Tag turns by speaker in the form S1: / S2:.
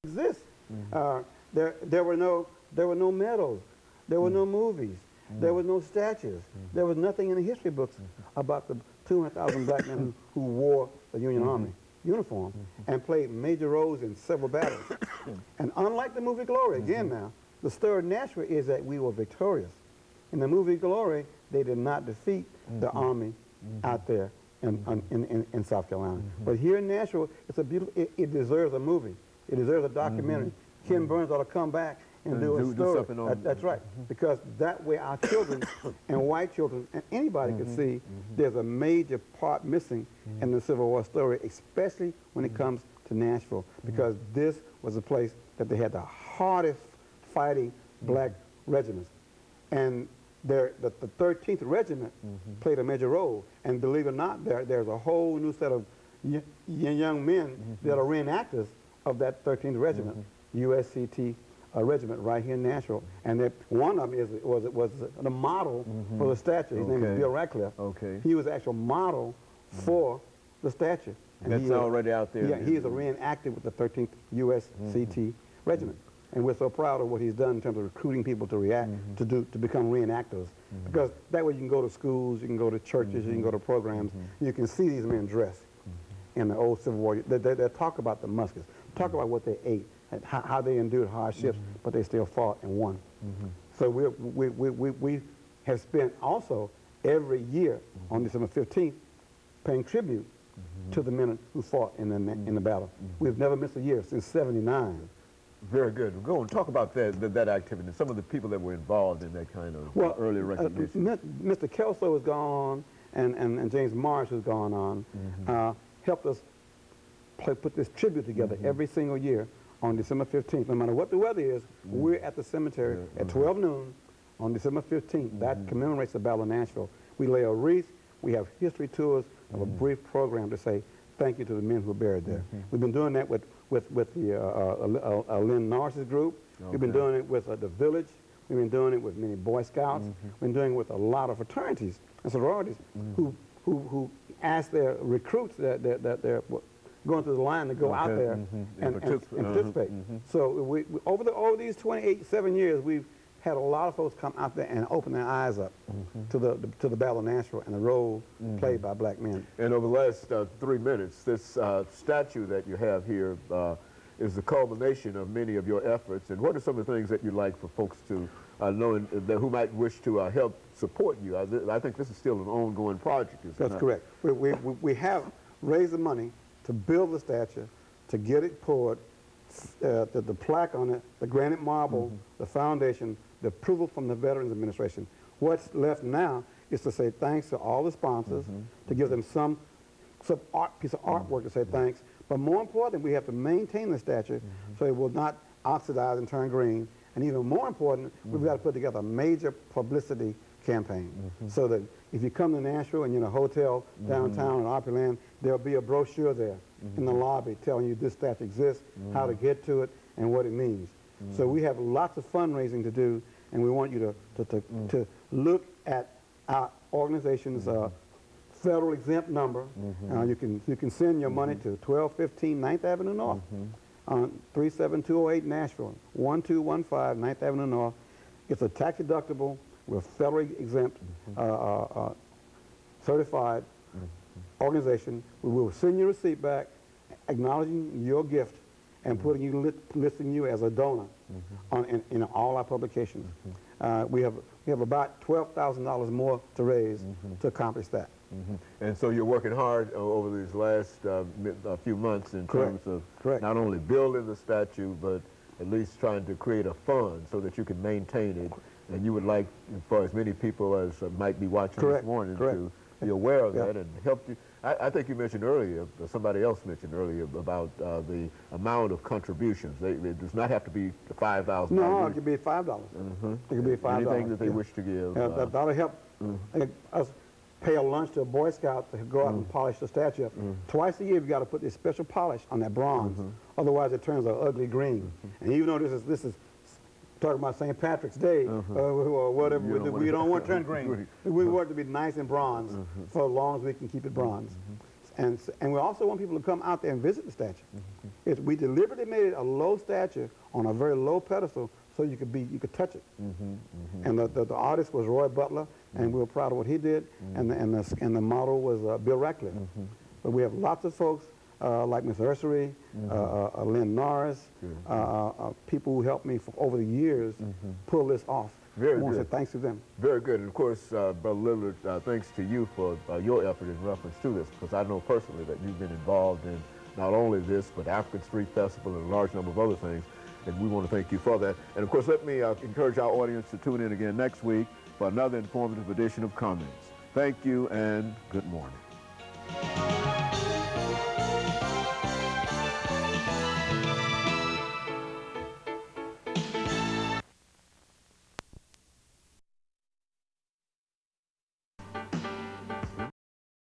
S1: exist. There were no medals. There were no movies. There was no statues. There was nothing in the history books about the 200,000 black men who wore the Union Army uniform and played major roles in several battles. And unlike the movie Glory, again now, the story of Nashville is that we were victorious. In the movie Glory, they did not defeat the Army out there in South Carolina. But here in Nashville, it's a beautiful, it deserves a movie. It deserves a documentary. Ken Burns ought to come back and do a story. That's right. Because that way our children and white children and anybody can see there's a major part missing in the Civil War story, especially when it comes to Nashville, because this was a place that they had the hardest fighting black regiments. And the 13th Regiment played a major role. And believe it or not, there's a whole new set of young men that are reenactors of that 13th Regiment, USCT regiment right here in Nashville. And one of them was the model for the statue. His name is Bill Radcliffe. He was the actual model for the statue. And
S2: that's already out there.
S1: Yeah, he is a reenactor with the 13th USCT Regiment. And we're so proud of what he's done in terms of recruiting people to to become reenactors. Because that way you can go to schools, you can go to churches, you can go to programs, you can see these men dressed in the old Civil War. They talk about the muskets, talk about what they ate, and how they endured hardships, but they still fought and won. So we have spent also every year on December 15th paying tribute to the men who fought in the battle. We've never missed a year since '79.
S2: Very good. Go and talk about that activity and some of the people that were involved in that kind of early recognition.
S1: Mr. Kelso is gone, and James Marsh has gone on, helped us put this tribute together every single year on December 15th. No matter what the weather is, we're at the cemetery at 12 noon on December 15th. That commemorates the Battle of Nashville. We lay a wreath. We have history tours of a brief program to say thank you to the men who are buried there. We've been doing that with the Lynn Norris's group. We've been doing it with the Village. We've been doing it with many Boy Scouts. We've been doing it with a lot of fraternities and sororities who ask their recruits that they're going through the line to go out there and participate. So over these 7 years, we've had a lot of folks come out there and open their eyes up to the Battle of Nashville and the role played by black men.
S2: And over the last 3 minutes, this statue that you have here is the culmination of many of your efforts. And what are some of the things that you'd like for folks to know who might wish to help support you? I think this is still an ongoing project.
S1: That's correct. We have raised the money to build the statue, to get it poured, the plaque on it, the granite marble, the foundation, the approval from the Veterans Administration. What's left now is to say thanks to all the sponsors, to give them some piece of artwork to say thanks. But more importantly, we have to maintain the statue so it will not oxidize and turn green. And even more important, we've got to put together a major publicity campaign so that if you come to Nashville and you're in a hotel downtown in Opryland, there'll be a brochure there in the lobby telling you this statue exists, how to get to it, and what it means. So we have lots of fundraising to do, and we want you to look at our organization's federal exempt number. You can send your money to 1215 9th Avenue North on 37208 Nashville, 1215 9th Avenue North. It's a tax deductible. We're federally exempt, certified organization. We will send you a receipt back, acknowledging your gift, and listing you as a donor in all our publications. We have about $12,000 more to raise to accomplish that.
S2: And so you're working hard over these last few months in terms of not only building the statue, but at least trying to create a fund so that you can maintain it. And you would like, for as many people as might be watching this morning, to be aware of that and help you. I think you mentioned earlier, somebody else mentioned earlier about the amount of contributions. It does not have to be $5,000.
S1: No, it could be $5. It could be $5.
S2: Anything that they wish to give.
S1: That'll help us pay a lunch to a Boy Scout to go out and polish the statue up. Twice a year, you've got to put this special polish on that bronze. Otherwise, it turns an ugly green. And even though this is talking about St. Patrick's Day or whatever, we don't want to turn green. We want it to be nice and bronze for as long as we can keep it bronze. And we also want people to come out there and visit the statue. We deliberately made it a low statue on a very low pedestal so you could touch it. And the artist was Roy Butler, and we were proud of what he did, and the model was Bill Ratcliffe. But we have lots of folks like Miss Ursery, Lynn Norris, people who helped me over the years pull this off.
S2: Very
S1: I want to
S2: good.
S1: say thanks to them.
S2: Very good. And of course, Brother Lillard, thanks to you for your effort in reference to this, because I know personally that you've been involved in not only this, but African Street Festival and a large number of other things, and we want to thank you for that. And of course, let me encourage our audience to tune in again next week for another informative edition of Comments. Thank you and good morning.